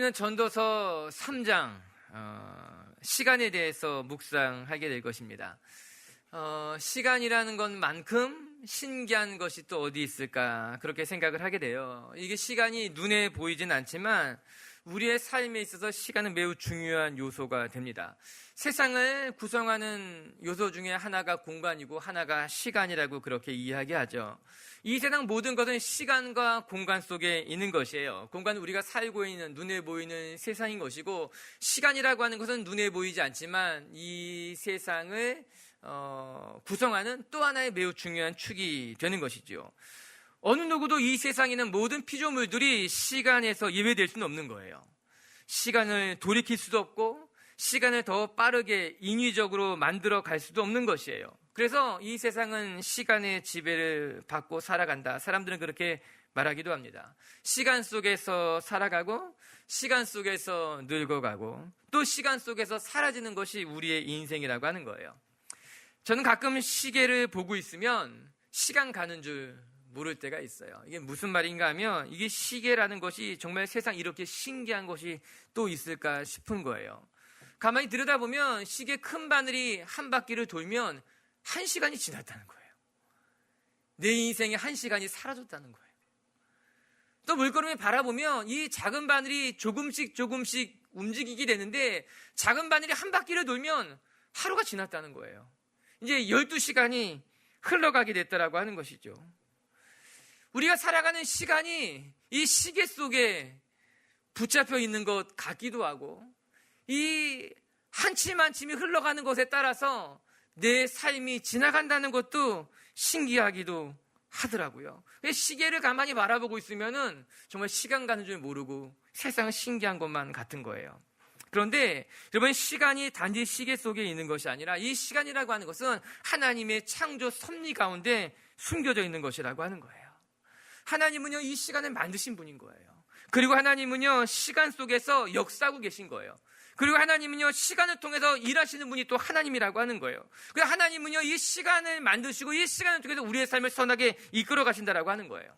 우리는 전도서 3장 시간에 대해서 묵상하게 될 것입니다. 시간이라는 것만큼 신기한 것이 또 어디 있을까 그렇게 생각을 하게 돼요. 이게 시간이 눈에 보이진 않지만 우리의 삶에 있어서 시간은 매우 중요한 요소가 됩니다. 세상을 구성하는 요소 중에 하나가 공간이고 하나가 시간이라고 그렇게 이야기하죠. 이 세상 모든 것은 시간과 공간 속에 있는 것이에요. 공간은 우리가 살고 있는 눈에 보이는 세상인 것이고, 시간이라고 하는 것은 눈에 보이지 않지만 이 세상을 구성하는 또 하나의 매우 중요한 축이 되는 것이죠. 어느 누구도 이 세상에 있는 모든 피조물들이 시간에서 예외될 수는 없는 거예요. 시간을 돌이킬 수도 없고 시간을 더 빠르게 인위적으로 만들어 갈 수도 없는 것이에요. 그래서 이 세상은 시간의 지배를 받고 살아간다. 사람들은 그렇게 말하기도 합니다. 시간 속에서 살아가고 시간 속에서 늙어가고 또 시간 속에서 사라지는 것이 우리의 인생이라고 하는 거예요. 저는 가끔 시계를 보고 있으면 시간 가는 줄 모를 때가 있어요. 이게 무슨 말인가 하면 이게 시계라는 것이 정말 세상 이렇게 신기한 것이 또 있을까 싶은 거예요. 가만히 들여다보면 시계 큰 바늘이 한 바퀴를 돌면 1시간이 지났다는 거예요. 내 인생에 1시간이 사라졌다는 거예요. 또 물끄러미 바라보면 이 작은 바늘이 조금씩 움직이게 되는데 작은 바늘이 한 바퀴를 돌면 하루가 지났다는 거예요. 이제 12시간이 흘러가게 됐다라고 하는 것이죠. 우리가 살아가는 시간이 이 시계 속에 붙잡혀 있는 것 같기도 하고 이 한 침 한 침이 흘러가는 것에 따라서 내 삶이 지나간다는 것도 신기하기도 하더라고요. 시계를 가만히 바라보고 있으면은 정말 시간 가는 줄 모르고 세상은 신기한 것만 같은 거예요. 그런데 여러분, 시간이 단지 시계 속에 있는 것이 아니라 이 시간이라고 하는 것은 하나님의 창조 섭리 가운데 숨겨져 있는 것이라고 하는 거예요. 하나님은요, 이 시간을 만드신 분인 거예요. 그리고 하나님은요, 시간 속에서 역사하고 계신 거예요. 그리고 하나님은요, 시간을 통해서 일하시는 분이 또 하나님이라고 하는 거예요. 그래서 하나님은요, 이 시간을 만드시고 이 시간을 통해서 우리의 삶을 선하게 이끌어 가신다라고 하는 거예요.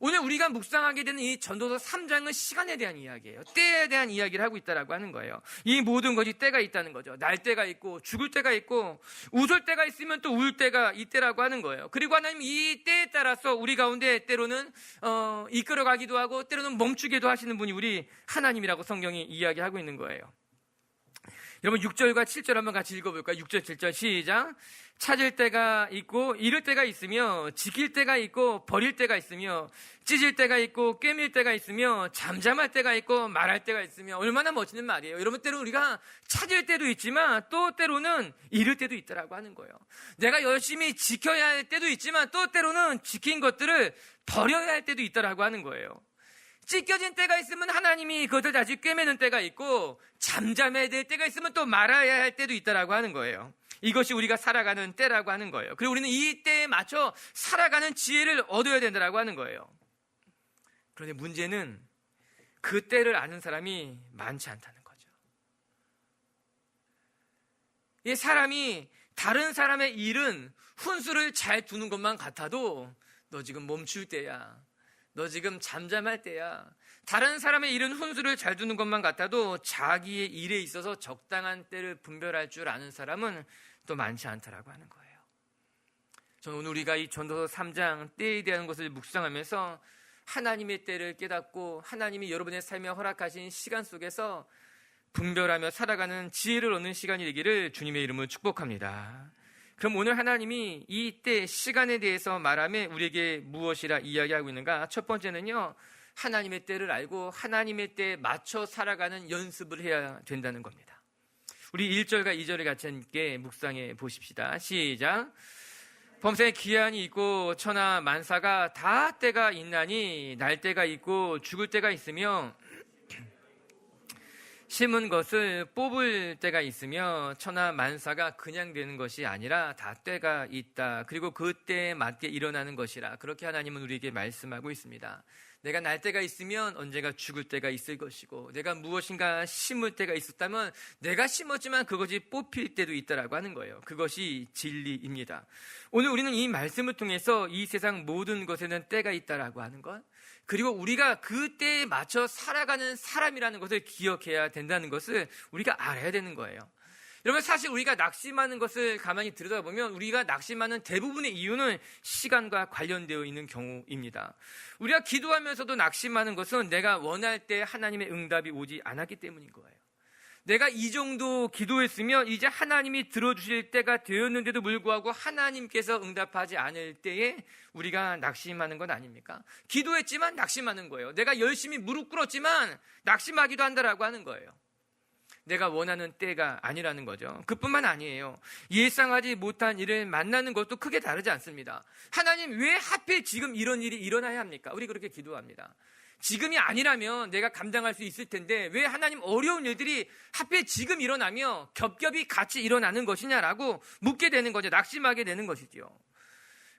오늘 우리가 묵상하게 되는 이 전도서 3장은 시간에 대한 이야기예요. 때에 대한 이야기를 하고 있다라고 하는 거예요. 이 모든 것이 때가 있다는 거죠. 날 때가 있고 죽을 때가 있고 웃을 때가 있으면 또 울 때가 있다라고 하는 거예요. 그리고 하나님 이 때에 따라서 우리 가운데 때로는 이끌어가기도 하고 때로는 멈추기도 하시는 분이 우리 하나님이라고 성경이 이야기하고 있는 거예요. 여러분, 6절과 7절 한번 같이 읽어볼까요? 6절 7절 시작. 찾을 때가 있고 잃을 때가 있으며 지킬 때가 있고 버릴 때가 있으며 찢을 때가 있고 꿰밀 때가 있으며 잠잠할 때가 있고 말할 때가 있으며. 얼마나 멋있는 말이에요. 여러분, 때로 우리가 찾을 때도 있지만 또 때로는 잃을 때도 있다라고 하는 거예요. 내가 열심히 지켜야 할 때도 있지만 또 때로는 지킨 것들을 버려야 할 때도 있다라고 하는 거예요. 찢겨진 때가 있으면 하나님이 그것을 다시 꿰매는 때가 있고 잠잠해야 될 때가 있으면 또 말아야 할 때도 있다라고 하는 거예요. 이것이 우리가 살아가는 때라고 하는 거예요. 그리고 우리는 이 때에 맞춰 살아가는 지혜를 얻어야 된다라고 하는 거예요. 그런데 문제는 그 때를 아는 사람이 많지 않다는 거죠. 이 사람이 다른 사람의 일은 훈수를 잘 두는 것만 같아도 너 지금 멈출 때야, 너 지금 잠잠할 때야. 다른 사람의 일은 훈수를 잘 두는 것만 같아도 자기의 일에 있어서 적당한 때를 분별할 줄 아는 사람은 또 많지 않다라고 하는 거예요. 저는 오늘 우리가 이 전도서 3장 때에 대한 것을 묵상하면서 하나님의 때를 깨닫고 하나님이 여러분의 삶에 허락하신 시간 속에서 분별하며 살아가는 지혜를 얻는 시간이 되기를 주님의 이름으로 축복합니다. 그럼 오늘 하나님이 이 때 시간에 대해서 말하며 우리에게 무엇이라 이야기하고 있는가? 첫 번째는요, 하나님의 때를 알고 하나님의 때에 맞춰 살아가는 연습을 해야 된다는 겁니다. 우리 1절과 2절을 같이 함께 묵상해 보십시다. 시작. 범사에 기한이 있고 천하 만사가 다 때가 있나니 날 때가 있고 죽을 때가 있으며 심은 것을 뽑을 때가 있으며 천하 만사가 그냥 되는 것이 아니라 다 때가 있다. 그리고 그 때에 맞게 일어나는 것이라. 그렇게 하나님은 우리에게 말씀하고 있습니다. 내가 날 때가 있으면 언젠가 죽을 때가 있을 것이고, 내가 무엇인가 심을 때가 있었다면 내가 심었지만 그것이 뽑힐 때도 있다라고 하는 거예요. 그것이 진리입니다. 오늘 우리는 이 말씀을 통해서 이 세상 모든 것에는 때가 있다라고 하는 것, 그리고 우리가 그 때에 맞춰 살아가는 사람이라는 것을 기억해야 된다는 것을 우리가 알아야 되는 거예요. 여러분, 사실 우리가 낙심하는 것을 가만히 들여다보면 우리가 낙심하는 대부분의 이유는 시간과 관련되어 있는 경우입니다. 우리가 기도하면서도 낙심하는 것은 내가 원할 때 하나님의 응답이 오지 않았기 때문인 거예요. 내가 이 정도 기도했으면 이제 하나님이 들어주실 때가 되었는데도 불구하고 하나님께서 응답하지 않을 때에 우리가 낙심하는 건 아닙니까? 기도했지만 낙심하는 거예요. 내가 열심히 무릎 꿇었지만 낙심하기도 한다라고 하는 거예요. 내가 원하는 때가 아니라는 거죠. 그뿐만 아니에요. 예상하지 못한 일을 만나는 것도 크게 다르지 않습니다. 하나님, 왜 하필 지금 이런 일이 일어나야 합니까? 우리 그렇게 기도합니다. 지금이 아니라면 내가 감당할 수 있을 텐데 왜 하나님 어려운 일들이 하필 지금 일어나며 겹겹이 같이 일어나는 것이냐라고 묻게 되는 거죠. 낙심하게 되는 것이지요.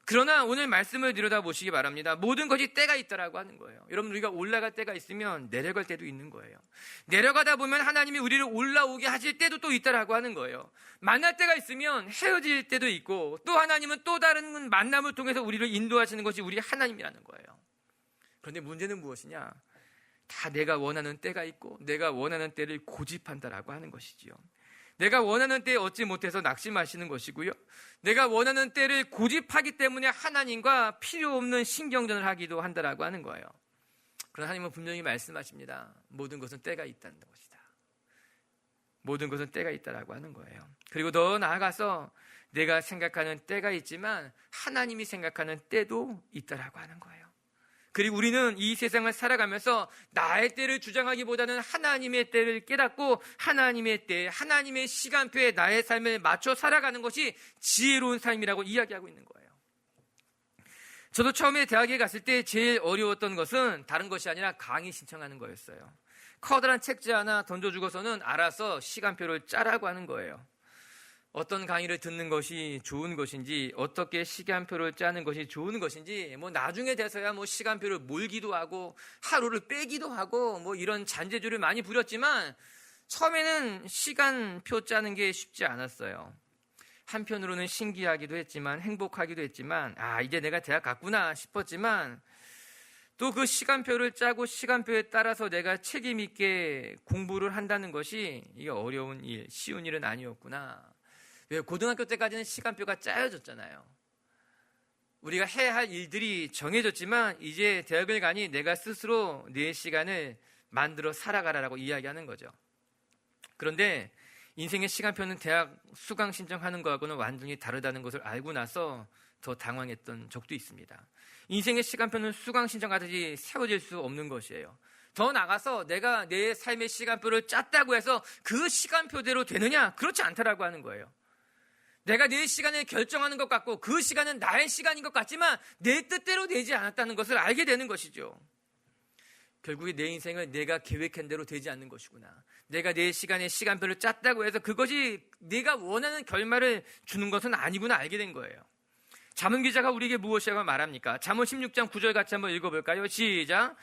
그러나 오늘 말씀을 들여다보시기 바랍니다. 모든 것이 때가 있다라고 하는 거예요. 여러분, 우리가 올라갈 때가 있으면 내려갈 때도 있는 거예요. 내려가다 보면 하나님이 우리를 올라오게 하실 때도 또 있다라고 하는 거예요. 만날 때가 있으면 헤어질 때도 있고, 또 하나님은 또 다른 만남을 통해서 우리를 인도하시는 것이 우리 하나님이라는 거예요. 그런데 문제는 무엇이냐? 다 내가 원하는 때가 있고 내가 원하는 때를 고집한다라고 하는 것이지요. 내가 원하는 때에 얻지 못해서 낙심하시는 것이고요. 내가 원하는 때를 고집하기 때문에 하나님과 필요 없는 신경전을 하기도 한다라고 하는 거예요. 그러나 하나님은 분명히 말씀하십니다. 모든 것은 때가 있다는 것이다. 모든 것은 때가 있다라고 하는 거예요. 그리고 더 나아가서 내가 생각하는 때가 있지만 하나님이 생각하는 때도 있다라고 하는 거예요. 그리고 우리는 이 세상을 살아가면서 나의 때를 주장하기보다는 하나님의 때를 깨닫고 하나님의 때, 하나님의 시간표에 나의 삶을 맞춰 살아가는 것이 지혜로운 삶이라고 이야기하고 있는 거예요. 저도 처음에 대학에 갔을 때 제일 어려웠던 것은 다른 것이 아니라 강의 신청하는 거였어요. 커다란 책지 하나 던져주고서는 알아서 시간표를 짜라고 하는 거예요. 어떤 강의를 듣는 것이 좋은 것인지, 어떻게 시간표를 짜는 것이 좋은 것인지, 나중에 돼서야 시간표를 몰기도 하고, 하루를 빼기도 하고, 이런 잔재주를 많이 부렸지만, 처음에는 시간표 짜는 게 쉽지 않았어요. 한편으로는 신기하기도 했지만, 행복하기도 했지만, 이제 내가 대학 갔구나 싶었지만, 또 그 시간표를 짜고 시간표에 따라서 내가 책임 있게 공부를 한다는 것이 이게 어려운 일, 쉬운 일은 아니었구나. 왜 고등학교 때까지는 시간표가 짜여졌잖아요. 우리가 해야 할 일들이 정해졌지만 이제 대학을 가니 내가 스스로 내 시간을 만들어 살아가라라고 이야기하는 거죠. 그런데 인생의 시간표는 대학 수강 신청하는 거하고는 완전히 다르다는 것을 알고 나서 더 당황했던 적도 있습니다. 인생의 시간표는 수강 신청하듯이 세워질 수 없는 것이에요. 더 나가서 내가 내 삶의 시간표를 짰다고 해서 그 시간표대로 되느냐? 그렇지 않다라고 하는 거예요. 내가 내 시간을 결정하는 것 같고 그 시간은 나의 시간인 것 같지만 내 뜻대로 되지 않았다는 것을 알게 되는 것이죠. 결국에 내 인생을 내가 계획한 대로 되지 않는 것이구나. 내가 내 시간에 시간표를 짰다고 해서 그것이 내가 원하는 결말을 주는 것은 아니구나 알게 된 거예요. 잠언 기자가 우리에게 무엇이라고 말합니까? 잠언 16장 9절 같이 한번 읽어볼까요? 시작.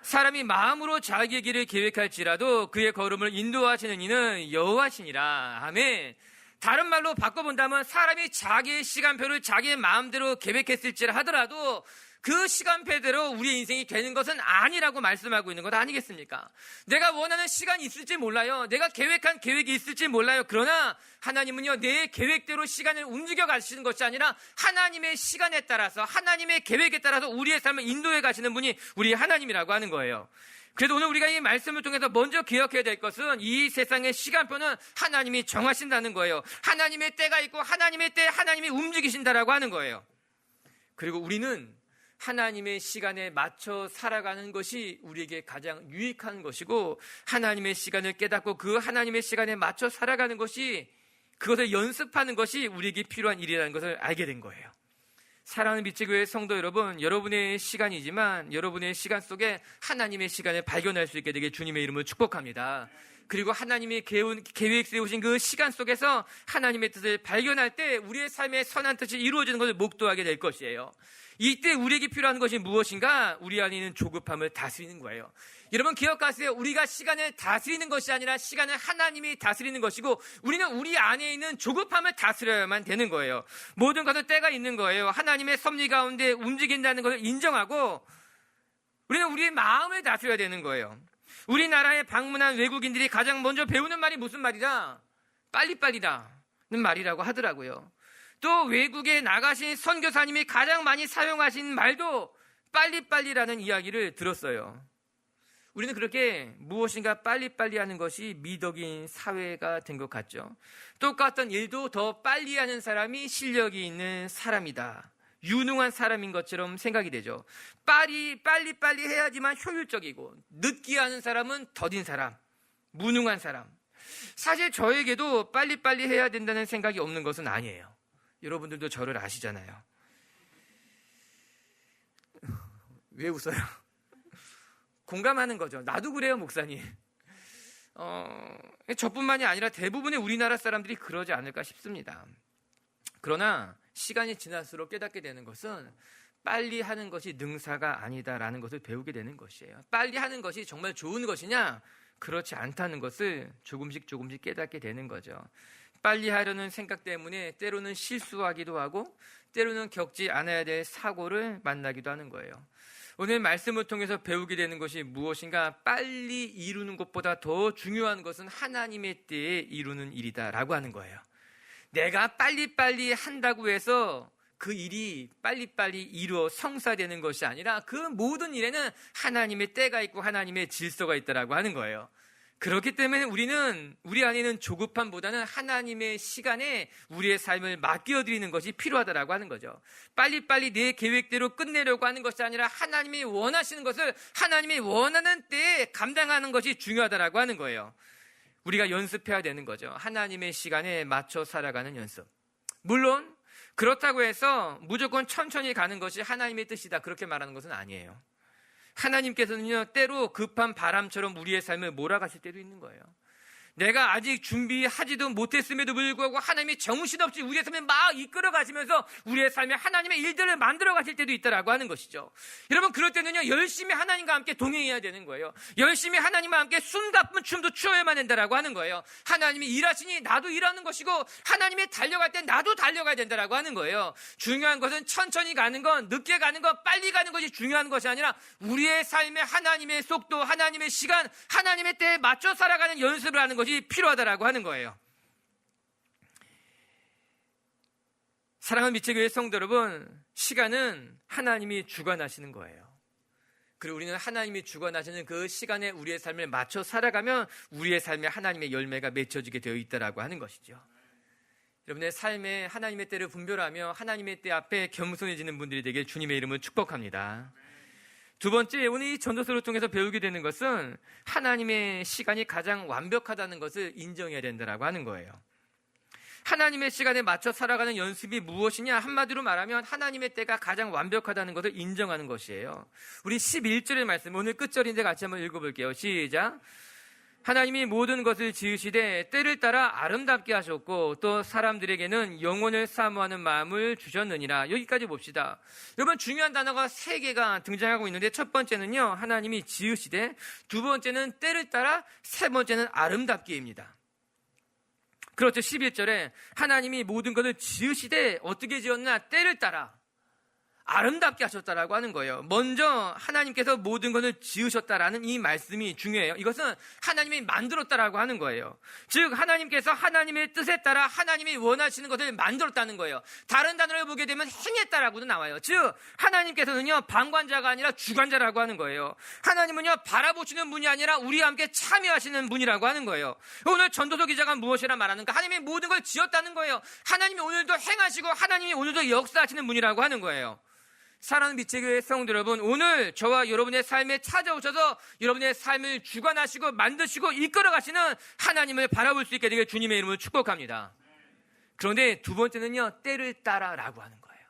사람이 마음으로 자기의 길을 계획할지라도 그의 걸음을 인도하시는 이는 여호와시니라. 아멘. 다른 말로 바꿔본다면 사람이 자기의 시간표를 자기의 마음대로 계획했을지라 하더라도 그 시간표대로 우리의 인생이 되는 것은 아니라고 말씀하고 있는 것 아니겠습니까? 내가 원하는 시간이 있을지 몰라요. 내가 계획한 계획이 있을지 몰라요. 그러나 하나님은요, 내 계획대로 시간을 움직여 가시는 것이 아니라 하나님의 시간에 따라서, 하나님의 계획에 따라서 우리의 삶을 인도해 가시는 분이 우리 하나님이라고 하는 거예요. 그래도 오늘 우리가 이 말씀을 통해서 먼저 기억해야 될 것은 이 세상의 시간표는 하나님이 정하신다는 거예요. 하나님의 때가 있고 하나님의 때 하나님이 움직이신다라고 하는 거예요. 그리고 우리는 하나님의 시간에 맞춰 살아가는 것이 우리에게 가장 유익한 것이고 하나님의 시간을 깨닫고 그 하나님의 시간에 맞춰 살아가는 것이, 그것을 연습하는 것이 우리에게 필요한 일이라는 것을 알게 된 거예요. 사랑하는 빛의교회 성도 여러분, 여러분의 시간이지만 여러분의 시간 속에 하나님의 시간을 발견할 수 있게 되길 주님의 이름으로 축복합니다. 그리고 하나님이 계획 세우신 그 시간 속에서 하나님의 뜻을 발견할 때 우리의 삶의 선한 뜻이 이루어지는 것을 목도하게 될 것이에요. 이때 우리에게 필요한 것이 무엇인가? 우리 안에 있는 조급함을 다스리는 거예요. 여러분 기억하세요. 우리가 시간을 다스리는 것이 아니라 시간을 하나님이 다스리는 것이고 우리는 우리 안에 있는 조급함을 다스려야만 되는 거예요. 모든 것은 때가 있는 거예요. 하나님의 섭리 가운데 움직인다는 것을 인정하고 우리는 우리의 마음을 다스려야 되는 거예요. 우리나라에 방문한 외국인들이 가장 먼저 배우는 말이 무슨 말이다? 빨리빨리라는 말이라고 하더라고요. 또 외국에 나가신 선교사님이 가장 많이 사용하신 말도 빨리빨리라는 이야기를 들었어요. 우리는 그렇게 무엇인가 빨리빨리 하는 것이 미덕인 사회가 된 것 같죠. 똑같은 일도 더 빨리 하는 사람이 실력이 있는 사람이다. 유능한 사람인 것처럼 생각이 되죠. 빨리빨리 해야지만 효율적이고, 늦게 하는 사람은 더딘 사람, 무능한 사람. 사실 저에게도 빨리빨리 해야 된다는 생각이 없는 것은 아니에요. 여러분들도 저를 아시잖아요. 왜 웃어요? 공감하는 거죠. 나도 그래요, 목사님. 저뿐만이 아니라 대부분의 우리나라 사람들이 그러지 않을까 싶습니다. 그러나 시간이 지날수록 깨닫게 되는 것은 빨리 하는 것이 능사가 아니다라는 것을 배우게 되는 것이에요. 빨리 하는 것이 정말 좋은 것이냐? 그렇지 않다는 것을 조금씩 깨닫게 되는 거죠. 빨리 하려는 생각 때문에 때로는 실수하기도 하고, 때로는 겪지 않아야 될 사고를 만나기도 하는 거예요. 오늘 말씀을 통해서 배우게 되는 것이 무엇인가? 빨리 이루는 것보다 더 중요한 것은 하나님의 때에 이루는 일이다라고 하는 거예요. 내가 빨리빨리 한다고 해서 그 일이 빨리빨리 이루어 성사되는 것이 아니라 그 모든 일에는 하나님의 때가 있고 하나님의 질서가 있다라고 하는 거예요. 그렇기 때문에 우리는 우리 안에는 조급함보다는 하나님의 시간에 우리의 삶을 맡겨드리는 것이 필요하다라고 하는 거죠. 빨리빨리 내 계획대로 끝내려고 하는 것이 아니라 하나님이 원하시는 것을 하나님이 원하는 때에 감당하는 것이 중요하다라고 하는 거예요. 우리가 연습해야 되는 거죠. 하나님의 시간에 맞춰 살아가는 연습. 물론 그렇다고 해서 무조건 천천히 가는 것이 하나님의 뜻이다, 그렇게 말하는 것은 아니에요. 하나님께서는요, 때로 급한 바람처럼 우리의 삶을 몰아가실 때도 있는 거예요. 내가 아직 준비하지도 못했음에도 불구하고 하나님이 정신없이 우리의 삶을 막 이끌어 가시면서 우리의 삶에 하나님의 일들을 만들어 가실 때도 있다라고 하는 것이죠. 여러분, 그럴 때는요, 열심히 하나님과 함께 동행해야 되는 거예요. 열심히 하나님과 함께 숨가쁜 춤도 추어야만 된다라고 하는 거예요. 하나님이 일하시니 나도 일하는 것이고, 하나님이 달려갈 때 나도 달려가야 된다라고 하는 거예요. 중요한 것은 천천히 가는 건, 늦게 가는 건, 빨리 가는 것이 중요한 것이 아니라 우리의 삶에 하나님의 속도, 하나님의 시간, 하나님의 때에 맞춰 살아가는 연습을 하는 것이 필요하다라고 하는 거예요. 사랑하는 미체교회 성도 여러분, 시간은 하나님이 주관하시는 거예요. 그리고 우리는 하나님이 주관하시는 그 시간에 우리의 삶을 맞춰 살아가면 우리의 삶에 하나님의 열매가 맺혀지게 되어 있다라고 하는 것이죠. 여러분의 삶에 하나님의 때를 분별하며 하나님의 때 앞에 겸손해지는 분들이 되길 주님의 이름으로 축복합니다. 두 번째, 오늘 이 전도서를 통해서 배우게 되는 것은 하나님의 시간이 가장 완벽하다는 것을 인정해야 된다라고 하는 거예요. 하나님의 시간에 맞춰 살아가는 연습이 무엇이냐? 한마디로 말하면 하나님의 때가 가장 완벽하다는 것을 인정하는 것이에요. 우리 11절의 말씀, 오늘 끝절인데 같이 한번 읽어볼게요. 시작. 하나님이 모든 것을 지으시되 때를 따라 아름답게 하셨고 또 사람들에게는 영혼을 사모하는 마음을 주셨느니라. 여기까지 봅시다. 여러분, 중요한 단어가 3개가 등장하고 있는데, 첫 번째는요, 하나님이 지으시되, 두 번째는 때를 따라, 세 번째는 아름답게입니다. 그렇죠. 11절에 하나님이 모든 것을 지으시되 어떻게 지었나? 때를 따라 아름답게 하셨다라고 하는 거예요. 먼저 하나님께서 모든 것을 지으셨다라는 이 말씀이 중요해요. 이것은 하나님이 만들었다라고 하는 거예요. 즉 하나님께서 하나님의 뜻에 따라 하나님이 원하시는 것을 만들었다는 거예요. 다른 단어를 보게 되면 행했다라고도 나와요. 즉 하나님께서는요, 방관자가 아니라 주관자라고 하는 거예요. 하나님은요, 바라보시는 분이 아니라 우리와 함께 참여하시는 분이라고 하는 거예요. 오늘 전도서 기자가 무엇이라 말하는가? 하나님이 모든 걸 지었다는 거예요. 하나님이 오늘도 행하시고 하나님이 오늘도 역사하시는 분이라고 하는 거예요. 사랑하는 미체교회 성도 여러분, 오늘 저와 여러분의 삶에 찾아오셔서 여러분의 삶을 주관하시고 만드시고 이끌어 가시는 하나님을 바라볼 수 있게 되길 주님의 이름으로 축복합니다. 그런데 두 번째는요, 때를 따라라고 하는 거예요.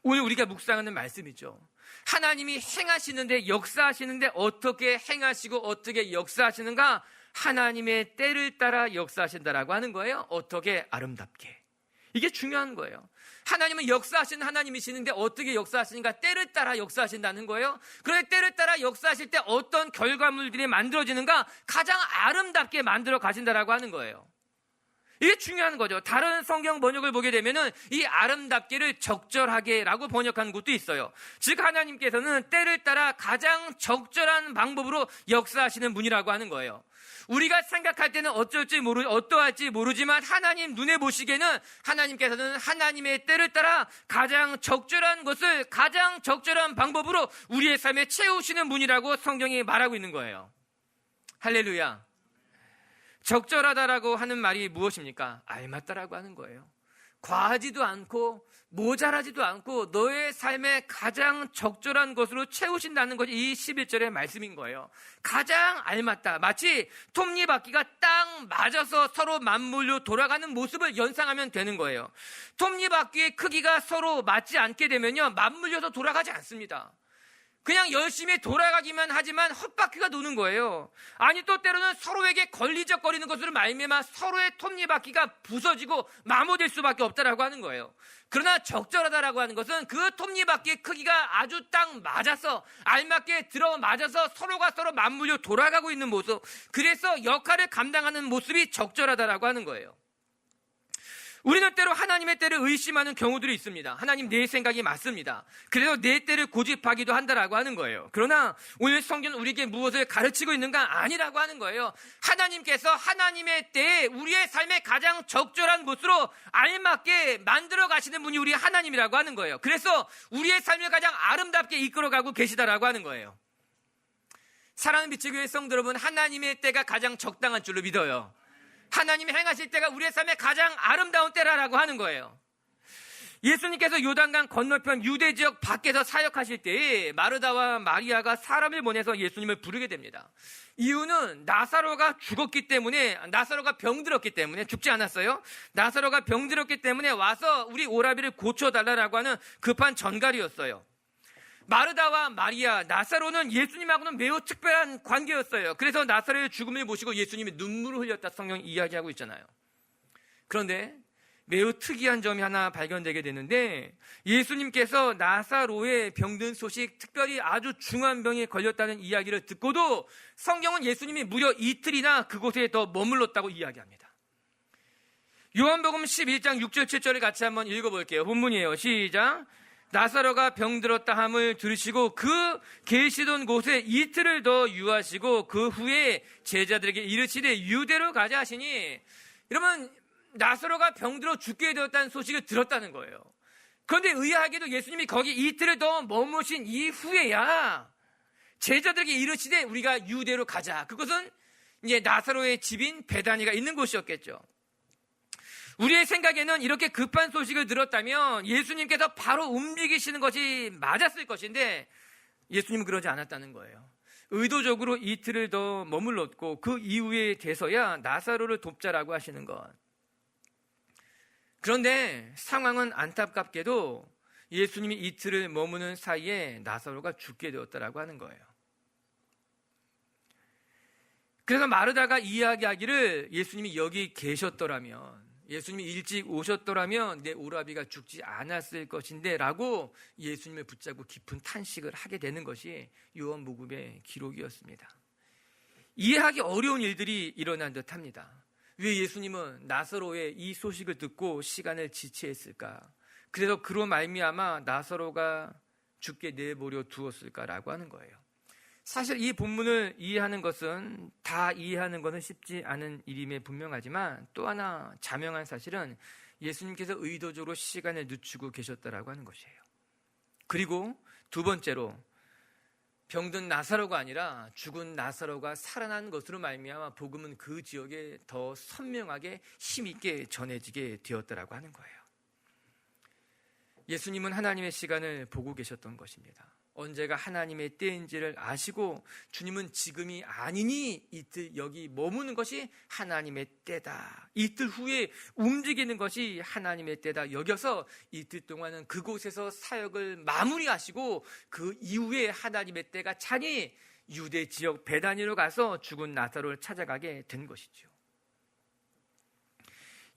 오늘 우리가 묵상하는 말씀이죠. 하나님이 행하시는데, 역사하시는데 어떻게 행하시고 어떻게 역사하시는가? 하나님의 때를 따라 역사하신다라고 하는 거예요. 어떻게? 아름답게. 이게 중요한 거예요. 하나님은 역사하시는 하나님이시는데 어떻게 역사하시는가? 때를 따라 역사하신다는 거예요. 그런데 때를 따라 역사하실 때 어떤 결과물들이 만들어지는가? 가장 아름답게 만들어 가신다라고 하는 거예요. 이게 중요한 거죠. 다른 성경 번역을 보게 되면은 이 아름답게를 적절하게라고 번역한 곳도 있어요. 즉 하나님께서는 때를 따라 가장 적절한 방법으로 역사하시는 분이라고 하는 거예요. 우리가 생각할 때는 어떠할지 모르지만 하나님 눈에 보시기에는 하나님께서는 하나님의 때를 따라 가장 적절한 것을 가장 적절한 방법으로 우리의 삶에 채우시는 분이라고 성경이 말하고 있는 거예요. 할렐루야. 적절하다라고 하는 말이 무엇입니까? 알맞다라고 하는 거예요. 과하지도 않고 모자라지도 않고 너의 삶에 가장 적절한 것으로 채우신다는 것이 이 11절의 말씀인 거예요. 가장 알맞다. 마치 톱니바퀴가 딱 맞아서 서로 맞물려 돌아가는 모습을 연상하면 되는 거예요. 톱니바퀴의 크기가 서로 맞지 않게 되면요, 맞물려서 돌아가지 않습니다. 그냥 열심히 돌아가기만 하지만 헛바퀴가 도는 거예요. 아니 또 때로는 서로에게 걸리적거리는 것으로 말미암아 서로의 톱니바퀴가 부서지고 마모될 수밖에 없다라고 하는 거예요. 그러나 적절하다라고 하는 것은 그 톱니바퀴의 크기가 아주 딱 맞아서 알맞게 들어맞아서 서로가 서로 맞물려 돌아가고 있는 모습, 그래서 역할을 감당하는 모습이 적절하다라고 하는 거예요. 우리는 때로 하나님의 때를 의심하는 경우들이 있습니다. 하나님 내 생각이 맞습니다. 그래서 내 때를 고집하기도 한다라고 하는 거예요. 그러나 오늘 성경은 우리에게 무엇을 가르치고 있는가? 아니라고 하는 거예요. 하나님께서 하나님의 때에 우리의 삶에 가장 적절한 곳으로 알맞게 만들어 가시는 분이 우리 하나님이라고 하는 거예요. 그래서 우리의 삶을 가장 아름답게 이끌어가고 계시다라고 하는 거예요. 사랑하는 빛의 교회 성도 여러분, 하나님의 때가 가장 적당한 줄로 믿어요. 하나님이 행하실 때가 우리의 삶의 가장 아름다운 때라고 하는 거예요. 예수님께서 요단강 건너편 유대 지역 밖에서 사역하실 때에 마르다와 마리아가 사람을 보내서 예수님을 부르게 됩니다. 이유는 나사로가 죽었기 때문에, 나사로가 병들었기 때문에, 죽지 않았어요. 나사로가 병들었기 때문에 와서 우리 오라비를 고쳐달라고 하는 급한 전갈이었어요. 마르다와 마리아, 나사로는 예수님하고는 매우 특별한 관계였어요. 그래서 나사로의 죽음을 보시고 예수님이 눈물을 흘렸다 성경이 이야기하고 있잖아요. 그런데 매우 특이한 점이 하나 발견되게 되는데, 예수님께서 나사로의 병든 소식, 특별히 아주 중한 병에 걸렸다는 이야기를 듣고도 성경은 예수님이 무려 이틀이나 그곳에 더 머물렀다고 이야기합니다. 요한복음 11장 6절 7절을 같이 한번 읽어볼게요. 본문이에요. 시작. 나사로가 병들었다 함을 들으시고 그 계시던 곳에 이틀을 더 유하시고 그 후에 제자들에게 이르시되 유대로 가자 하시니, 여러분 나사로가 병들어 죽게 되었다는 소식을 들었다는 거예요. 그런데 의아하게도 예수님이 거기 이틀을 더 머무신 이후에야 제자들에게 이르시되 우리가 유대로 가자. 그것은 이제 나사로의 집인 베다니가 있는 곳이었겠죠. 우리의 생각에는 이렇게 급한 소식을 들었다면 예수님께서 바로 움직이시는 것이 맞았을 것인데 예수님은 그러지 않았다는 거예요. 의도적으로 이틀을 더 머물렀고 그 이후에 돼서야 나사로를 돕자라고 하시는 것. 그런데 상황은 안타깝게도 예수님이 이틀을 머무는 사이에 나사로가 죽게 되었다라고 하는 거예요. 그래서 마르다가 이야기하기를 예수님이 여기 계셨더라면, 예수님이 일찍 오셨더라면 내 오라비가 죽지 않았을 것인데 라고 예수님을 붙잡고 깊은 탄식을 하게 되는 것이 요한복음의 기록이었습니다. 이해하기 어려운 일들이 일어난 듯합니다. 왜 예수님은 나사로의 이 소식을 듣고 시간을 지체했을까? 그래서 그로 말미암아 나사로가 죽게 내버려 두었을까라고 하는 거예요. 사실 이 본문을 이해하는 것은, 다 이해하는 것은 쉽지 않은 일임에 분명하지만 또 하나 자명한 사실은 예수님께서 의도적으로 시간을 늦추고 계셨다라고 하는 것이에요. 그리고 두 번째로 병든 나사로가 아니라 죽은 나사로가 살아난 것으로 말미암아 복음은 그 지역에 더 선명하게 힘있게 전해지게 되었다라고 하는 거예요. 예수님은 하나님의 시간을 보고 계셨던 것입니다. 언제가 하나님의 때인지를 아시고 주님은 지금이 아니니 이틀 여기 머무는 것이 하나님의 때다, 이틀 후에 움직이는 것이 하나님의 때다 여겨서 이틀 동안은 그곳에서 사역을 마무리하시고 그 이후에 하나님의 때가 차니 유대 지역 베다니로 가서 죽은 나사로를 찾아가게 된 것이죠.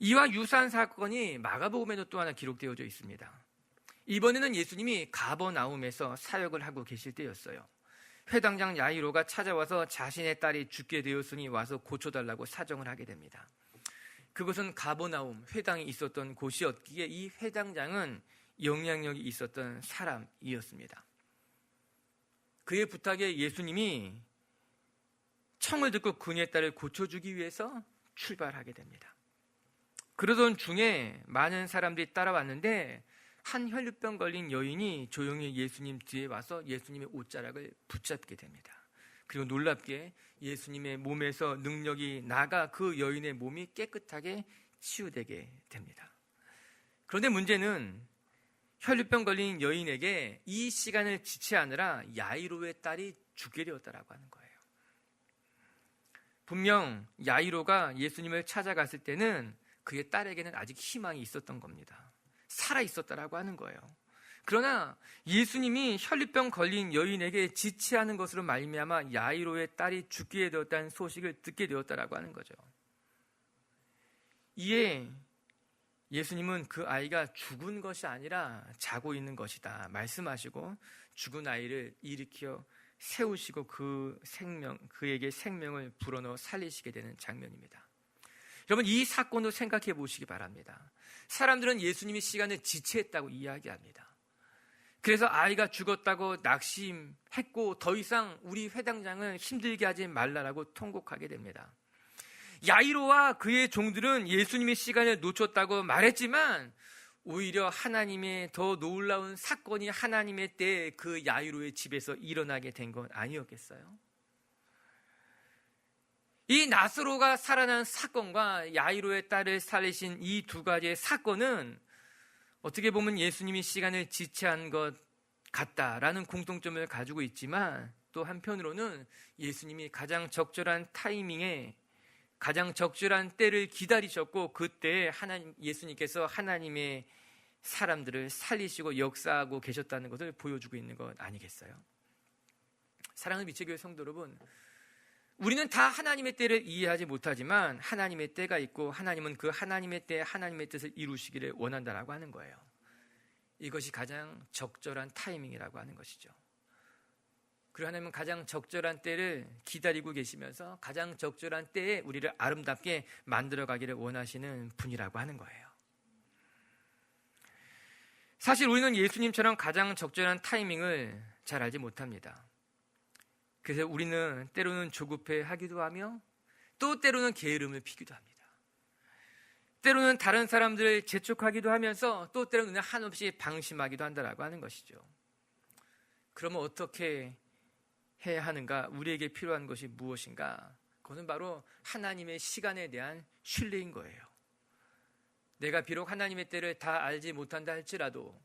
이와 유사한 사건이 마가복음에도 또 하나 기록되어져 있습니다. 이번에는 예수님이 가버나움에서 사역을 하고 계실 때였어요. 회당장 야이로가 찾아와서 자신의 딸이 죽게 되었으니 와서 고쳐달라고 사정을 하게 됩니다. 그곳은 가버나움 회당이 있었던 곳이었기에 이 회당장은 영향력이 있었던 사람이었습니다. 그의 부탁에 예수님이 청을 듣고 그녀의 딸을 고쳐주기 위해서 출발하게 됩니다. 그러던 중에 많은 사람들이 따라왔는데 한 혈루병 걸린 여인이 조용히 예수님 뒤에 와서 예수님의 옷자락을 붙잡게 됩니다. 그리고 놀랍게 예수님의 몸에서 능력이 나가 그 여인의 몸이 깨끗하게 치유되게 됩니다. 그런데 문제는 혈루병 걸린 여인에게 이 시간을 지체하느라 야이로의 딸이 죽게 되었다라고 하는 거예요. 분명 야이로가 예수님을 찾아갔을 때는 그의 딸에게는 아직 희망이 있었던 겁니다. 살아 있었다라고 하는 거예요. 그러나 예수님이 혈루병 걸린 여인에게 지체하는 것으로 말미암아 야이로의 딸이 죽게 되었다는 소식을 듣게 되었다라고 하는 거죠. 이에 예수님은 그 아이가 죽은 것이 아니라 자고 있는 것이다 말씀하시고 죽은 아이를 일으켜 세우시고 그에게 생명을 불어넣어 살리시게 되는 장면입니다. 여러분, 이 사건도 생각해 보시기 바랍니다. 사람들은 예수님이 시간을 지체했다고 이야기합니다. 그래서 아이가 죽었다고 낙심했고 더 이상 우리 회당장을 힘들게 하지 말라라고 통곡하게 됩니다. 야이로와 그의 종들은 예수님의 시간을 놓쳤다고 말했지만 오히려 하나님의 더 놀라운 사건이 하나님의 때에 그 야이로의 집에서 일어나게 된 건 아니었겠어요? 이 나사로가 살아난 사건과 야이로의 딸을 살리신 이 두 가지의 사건은 어떻게 보면 예수님이 시간을 지체한 것 같다라는 공통점을 가지고 있지만 또 한편으로는 예수님이 가장 적절한 타이밍에 가장 적절한 때를 기다리셨고 그때 예수님께서 하나님의 사람들을 살리시고 역사하고 계셨다는 것을 보여주고 있는 것 아니겠어요? 사랑하는 미체교회 성도 여러분, 우리는 다 하나님의 때를 이해하지 못하지만 하나님의 때가 있고 하나님은 그 하나님의 때에 하나님의 뜻을 이루시기를 원한다라고 하는 거예요. 이것이 가장 적절한 타이밍이라고 하는 것이죠. 그리고 하나님은 가장 적절한 때를 기다리고 계시면서 가장 적절한 때에 우리를 아름답게 만들어가기를 원하시는 분이라고 하는 거예요. 사실 우리는 예수님처럼 가장 적절한 타이밍을 잘 알지 못합니다. 그래서 우리는 때로는 조급해하기도 하며 또 때로는 게으름을 피기도 합니다. 때로는 다른 사람들을 재촉하기도 하면서 또 때로는 한없이 방심하기도 한다라고 하는 것이죠. 그러면 어떻게 해야 하는가? 우리에게 필요한 것이 무엇인가? 그것은 바로 하나님의 시간에 대한 신뢰인 거예요. 내가 비록 하나님의 때를 다 알지 못한다 할지라도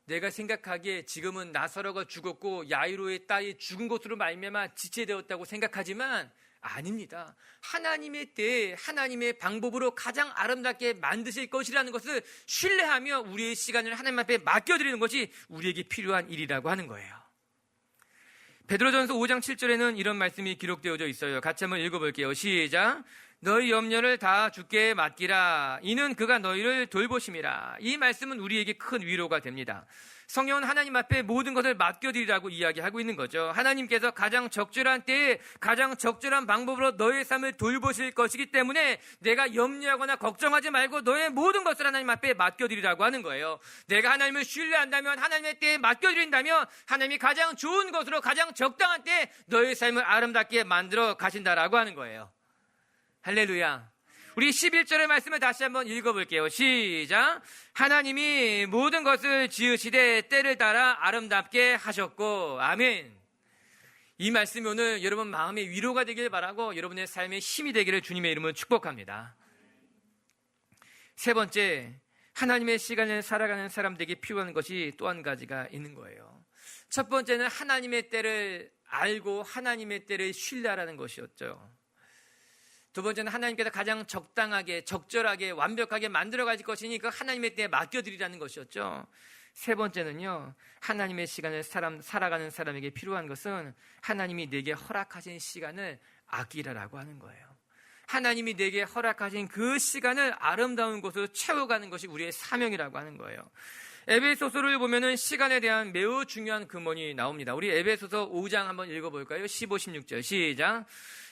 내가 생각하기에 지금은 나사로가 죽었고 야이로의 딸이 죽은 것으로 말미암아 지체되었다고 생각하지만 아닙니다. 하나님의 때에 하나님의 방법으로 가장 아름답게 만드실 것이라는 것을 신뢰하며 우리의 시간을 하나님 앞에 맡겨드리는 것이 우리에게 필요한 일이라고 하는 거예요. 베드로전서 5장 7절에는 이런 말씀이 기록되어져 있어요. 같이 한번 읽어볼게요. 시작. 너희 염려를 다 주께 맡기라. 이는 그가 너희를 돌보심이라. 이 말씀은 우리에게 큰 위로가 됩니다. 성경은 하나님 앞에 모든 것을 맡겨드리라고 이야기하고 있는 거죠. 하나님께서 가장 적절한 때에 가장 적절한 방법으로 너의 삶을 돌보실 것이기 때문에 내가 염려하거나 걱정하지 말고 너의 모든 것을 하나님 앞에 맡겨드리라고 하는 거예요. 내가 하나님을 신뢰한다면 하나님의 때에 맡겨드린다면 하나님이 가장 좋은 것으로 가장 적당한 때에 너의 삶을 아름답게 만들어 가신다라고 하는 거예요. 할렐루야. 우리 11절의 말씀을 다시 한번 읽어볼게요. 시작. 하나님이 모든 것을 지으시되 때를 따라 아름답게 하셨고. 아멘. 이 말씀이 오늘 여러분 마음의 위로가 되기를 바라고 여러분의 삶의 힘이 되기를 주님의 이름으로 축복합니다. 세 번째, 하나님의 시간을 살아가는 사람들에게 필요한 것이 또 한 가지가 있는 거예요. 첫 번째는 하나님의 때를 알고 하나님의 때를 신뢰하라는 것이었죠. 두 번째는 하나님께서 가장 적당하게, 적절하게, 완벽하게 만들어 가실 것이니 그 하나님의 때에 맡겨드리라는 것이었죠. 세 번째는요, 하나님의 시간을 살아가는 사람에게 필요한 것은 하나님이 내게 허락하신 시간을 아끼라라고 하는 거예요. 하나님이 내게 허락하신 그 시간을 아름다운 곳으로 채워가는 것이 우리의 사명이라고 하는 거예요. 에베소서를 보면은 시간에 대한 매우 중요한 근본이 나옵니다. 우리 에베소서 5장 한번 읽어볼까요? 15, 16절 시작.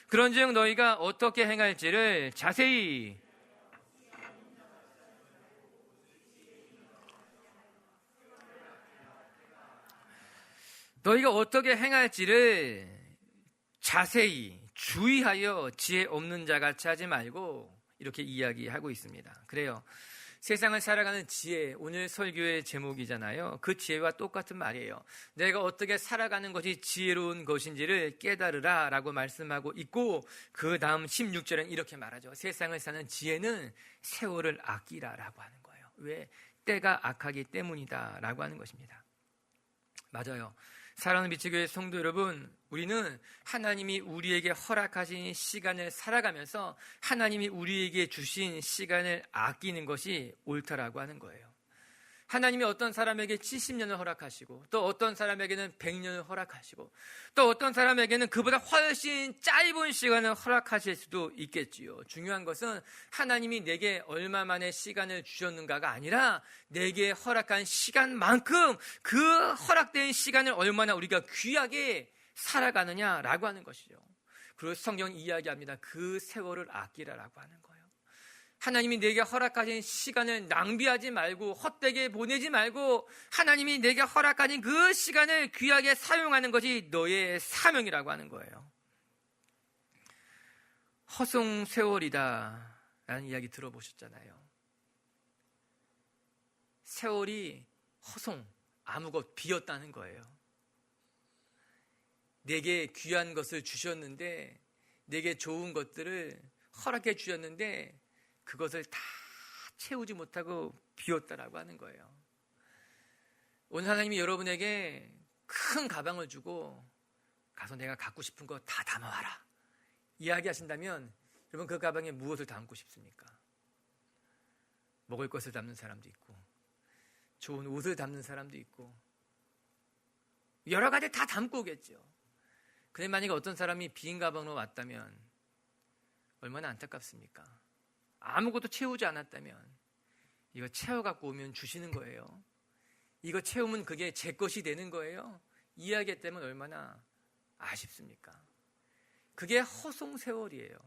그런즉 너희가 어떻게 행할지를 자세히 너희가 어떻게 행할지를 자세히 주의하여 지혜 없는 자같이 하지 말고 이렇게 이야기하고 있습니다. 그래요. 세상을 살아가는 지혜, 오늘 설교의 제목이잖아요. 그 지혜와 똑같은 말이에요. 내가 어떻게 살아가는 것이 지혜로운 것인지를 깨달으라 라고 말씀하고 있고, 그 다음 16절은 이렇게 말하죠. 세상을 사는 지혜는 세월을 아끼라 라고 하는 거예요. 왜? 때가 악하기 때문이다 라고 하는 것입니다. 맞아요. 사랑하는 미치교회 성도 여러분, 우리는 하나님이 우리에게 허락하신 시간을 살아가면서 하나님이 우리에게 주신 시간을 아끼는 것이 옳다라고 하는 거예요. 하나님이 어떤 사람에게 70년을 허락하시고, 또 어떤 사람에게는 100년을 허락하시고, 또 어떤 사람에게는 그보다 훨씬 짧은 시간을 허락하실 수도 있겠지요. 중요한 것은 하나님이 내게 얼마만의 시간을 주셨는가가 아니라 내게 허락한 시간만큼 그 허락된 시간을 얼마나 우리가 귀하게 살아가느냐라고 하는 것이죠. 그리고 성경은 이야기합니다. 그 세월을 아끼라라고 하는 거예요. 하나님이 내게 허락하신 시간을 낭비하지 말고 헛되게 보내지 말고 하나님이 내게 허락하신 그 시간을 귀하게 사용하는 것이 너의 사명이라고 하는 거예요. 허송 세월이다 라는 이야기 들어보셨잖아요. 세월이 허송, 아무것 비었다는 거예요. 내게 귀한 것을 주셨는데, 내게 좋은 것들을 허락해 주셨는데 그것을 다 채우지 못하고 비웠다라고 하는 거예요. 오늘 하나님이 여러분에게 큰 가방을 주고 가서 내가 갖고 싶은 거 다 담아와라 이야기하신다면, 여러분 그 가방에 무엇을 담고 싶습니까? 먹을 것을 담는 사람도 있고, 좋은 옷을 담는 사람도 있고, 여러 가지 다 담고 오겠죠. 근데 만약에 어떤 사람이 빈 가방으로 왔다면 얼마나 안타깝습니까? 아무것도 채우지 않았다면, 이거 채워갖고 오면 주시는 거예요. 이거 채우면 그게 제 것이 되는 거예요. 이야기했다면 얼마나 아쉽습니까? 그게 허송세월이에요.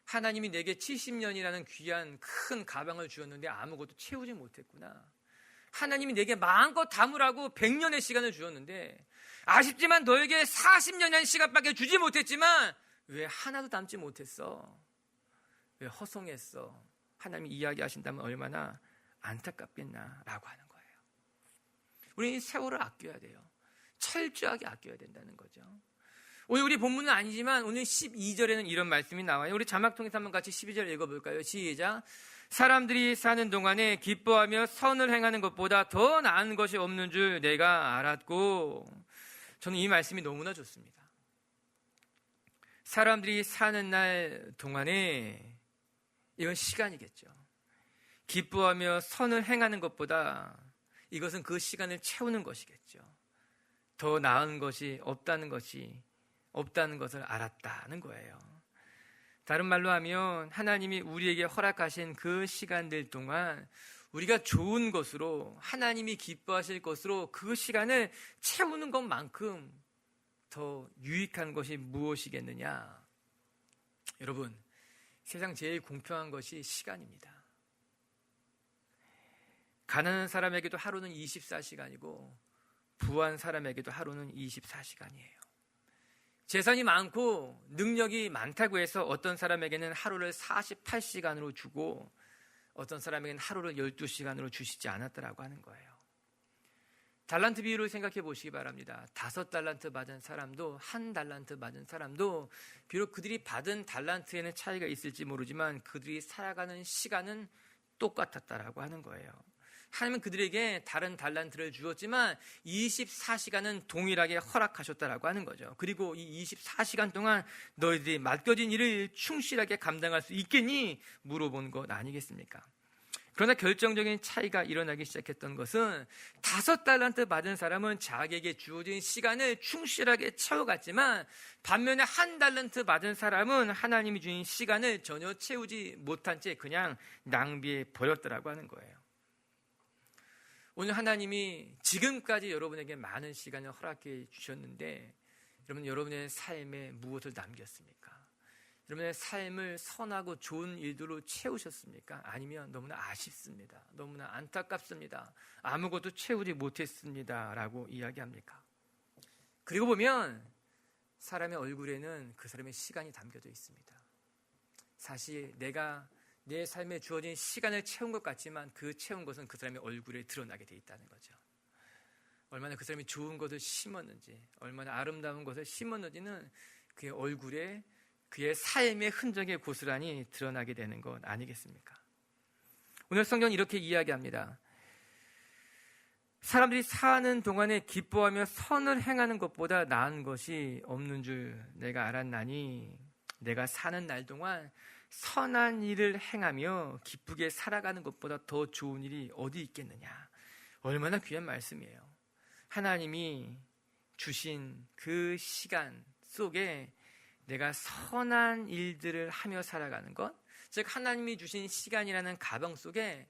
하나님이 내게 70년이라는 귀한 큰 가방을 주었는데 아무것도 채우지 못했구나. 하나님이 내게 마음껏 담으라고 100년의 시간을 주었는데, 아쉽지만 너에게 40년의 시간밖에 주지 못했지만 왜 하나도 담지 못했어? 왜 허송했어? 하나님이 이야기하신다면 얼마나 안타깝겠나라고 하는 거예요. 우리는 세월을 아껴야 돼요. 철저하게 아껴야 된다는 거죠. 오늘 우리 본문은 아니지만 오늘 12절에는 이런 말씀이 나와요. 우리 자막 통해서 한번 같이 12절 읽어볼까요? 시작. 사람들이 사는 동안에 기뻐하며 선을 행하는 것보다 더 나은 것이 없는 줄 내가 알았고. 저는 이 말씀이 너무나 좋습니다. 사람들이 사는 날 동안에, 이건 시간이겠죠. 기뻐하며 선을 행하는 것보다 이것은 그 시간을 채우는 것이겠죠. 더 나은 것이 없다는 것을 알았다는 거예요. 다른 말로 하면 하나님이 우리에게 허락하신 그 시간들 동안 우리가 좋은 것으로, 하나님이 기뻐하실 것으로 그 시간을 채우는 것만큼 더 유익한 것이 무엇이겠느냐? 여러분, 세상 제일 공평한 것이 시간입니다. 가난한 사람에게도 하루는 24시간이고 부한 사람에게도 하루는 24시간이에요. 재산이 많고 능력이 많다고 해서 어떤 사람에게는 하루를 48시간으로 주고 어떤 사람에게는 하루를 12시간으로 주시지 않았다라고 하는 거예요. 달란트 비율을 생각해 보시기 바랍니다. 5달란트 받은 사람도 1달란트 받은 사람도 비록 그들이 받은 달란트에는 차이가 있을지 모르지만 그들이 살아가는 시간은 똑같았다라고 하는 거예요. 하나님은 그들에게 다른 달란트를 주었지만 24시간은 동일하게 허락하셨다라고 하는 거죠. 그리고 이 24시간 동안 너희들이 맡겨진 일을 충실하게 감당할 수 있겠니? 물어본 것 아니겠습니까? 그러나 결정적인 차이가 일어나기 시작했던 것은 5달란트 받은 사람은 자기에게 주어진 시간을 충실하게 채워갔지만 반면에 1달란트 받은 사람은 하나님이 주신 시간을 전혀 채우지 못한 채 그냥 낭비해 버렸더라고 하는 거예요. 오늘 하나님이 지금까지 여러분에게 많은 시간을 허락해 주셨는데 여러분의 삶에 무엇을 남겼습니까? 여러분의 삶을 선하고 좋은 일들로 채우셨습니까? 아니면 너무나 아쉽습니다. 너무나 안타깝습니다. 아무것도 채우지 못했습니다. 라고 이야기합니까? 그리고 보면 사람의 얼굴에는 그 사람의 시간이 담겨져 있습니다. 사실 내가 내 삶에 주어진 시간을 채운 것 같지만 그 채운 것은 그 사람의 얼굴에 드러나게 돼 있다는 거죠. 얼마나 그 사람이 좋은 것을 심었는지, 얼마나 아름다운 것을 심었는지는 그의 얼굴에 그의 삶의 흔적에 고스란히 드러나게 되는 것 아니겠습니까? 오늘 성경은 이렇게 이야기합니다. 사람들이 사는 동안에 기뻐하며 선을 행하는 것보다 나은 것이 없는 줄 내가 알았나니 내가 사는 날 동안 선한 일을 행하며 기쁘게 살아가는 것보다 더 좋은 일이 어디 있겠느냐. 얼마나 귀한 말씀이에요. 하나님이 주신 그 시간 속에 내가 선한 일들을 하며 살아가는 것, 즉 하나님이 주신 시간이라는 가방 속에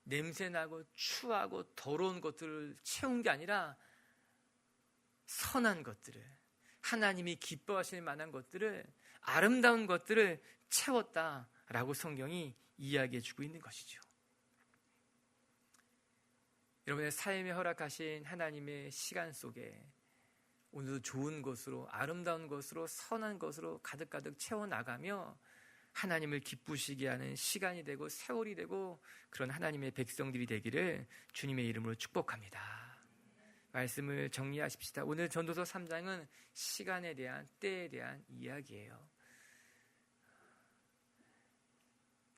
냄새나고 추하고 더러운 것들을 채운 게 아니라 선한 것들을, 하나님이 기뻐하실 만한 것들을, 아름다운 것들을 채웠다라고 성경이 이야기해 주고 있는 것이죠. 여러분의 삶에 허락하신 하나님의 시간 속에 오늘도 좋은 것으로, 아름다운 것으로, 선한 것으로 가득가득 채워나가며 하나님을 기쁘시게 하는 시간이 되고 세월이 되고 그런 하나님의 백성들이 되기를 주님의 이름으로 축복합니다. 말씀을 정리하십시다. 오늘 전도서 3장은 시간에 대한, 때에 대한 이야기예요.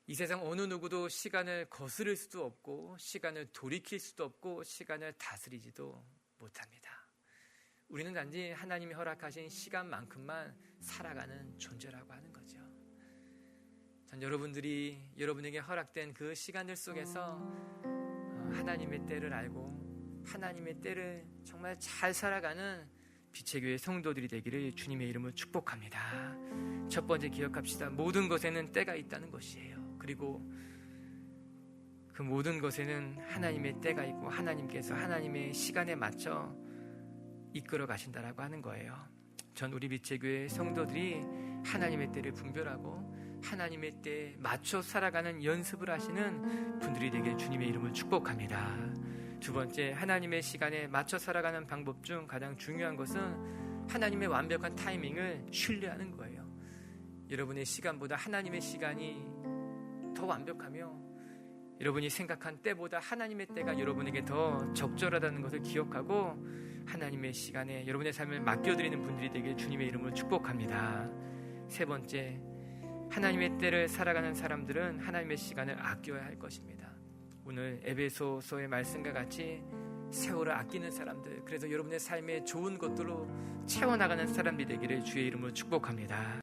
이 세상 어느 누구도 시간을 거스를 수도 없고 시간을 돌이킬 수도 없고 시간을 다스리지도 못합니다. 우리는 단지 하나님이 허락하신 시간만큼만 살아가는 존재라고 하는 거죠. 전 여러분에게 허락된 그 시간들 속에서 하나님의 때를 알고 하나님의 때를 정말 잘 살아가는 빛의 교회 성도들이 되기를 주님의 이름으로 축복합니다. 첫 번째 기억합시다. 모든 것에는 때가 있다는 것이에요. 그리고 그 모든 것에는 하나님의 때가 있고 하나님께서 하나님의 시간에 맞춰 이끌어 가신다라고 하는 거예요. 전 우리 빛의 교회 성도들이 하나님의 때를 분별하고 하나님의 때에 맞춰 살아가는 연습을 하시는 분들이 되길 주님의 이름을 축복합니다. 두 번째, 하나님의 시간에 맞춰 살아가는 방법 중 가장 중요한 것은 하나님의 완벽한 타이밍을 신뢰하는 거예요. 여러분의 시간보다 하나님의 시간이 더 완벽하며 여러분이 생각한 때보다 하나님의 때가 여러분에게 더 적절하다는 것을 기억하고 하나님의 시간에 여러분의 삶을 맡겨드리는 분들이 되길 주님의 이름으로 축복합니다. 세 번째, 하나님의 때를 살아가는 사람들은 하나님의 시간을 아껴야 할 것입니다. 오늘 에베소서의 말씀과 같이 세월을 아끼는 사람들, 그래서 여러분의 삶에 좋은 것들로 채워나가는 사람들이 되기를 주의 이름으로 축복합니다.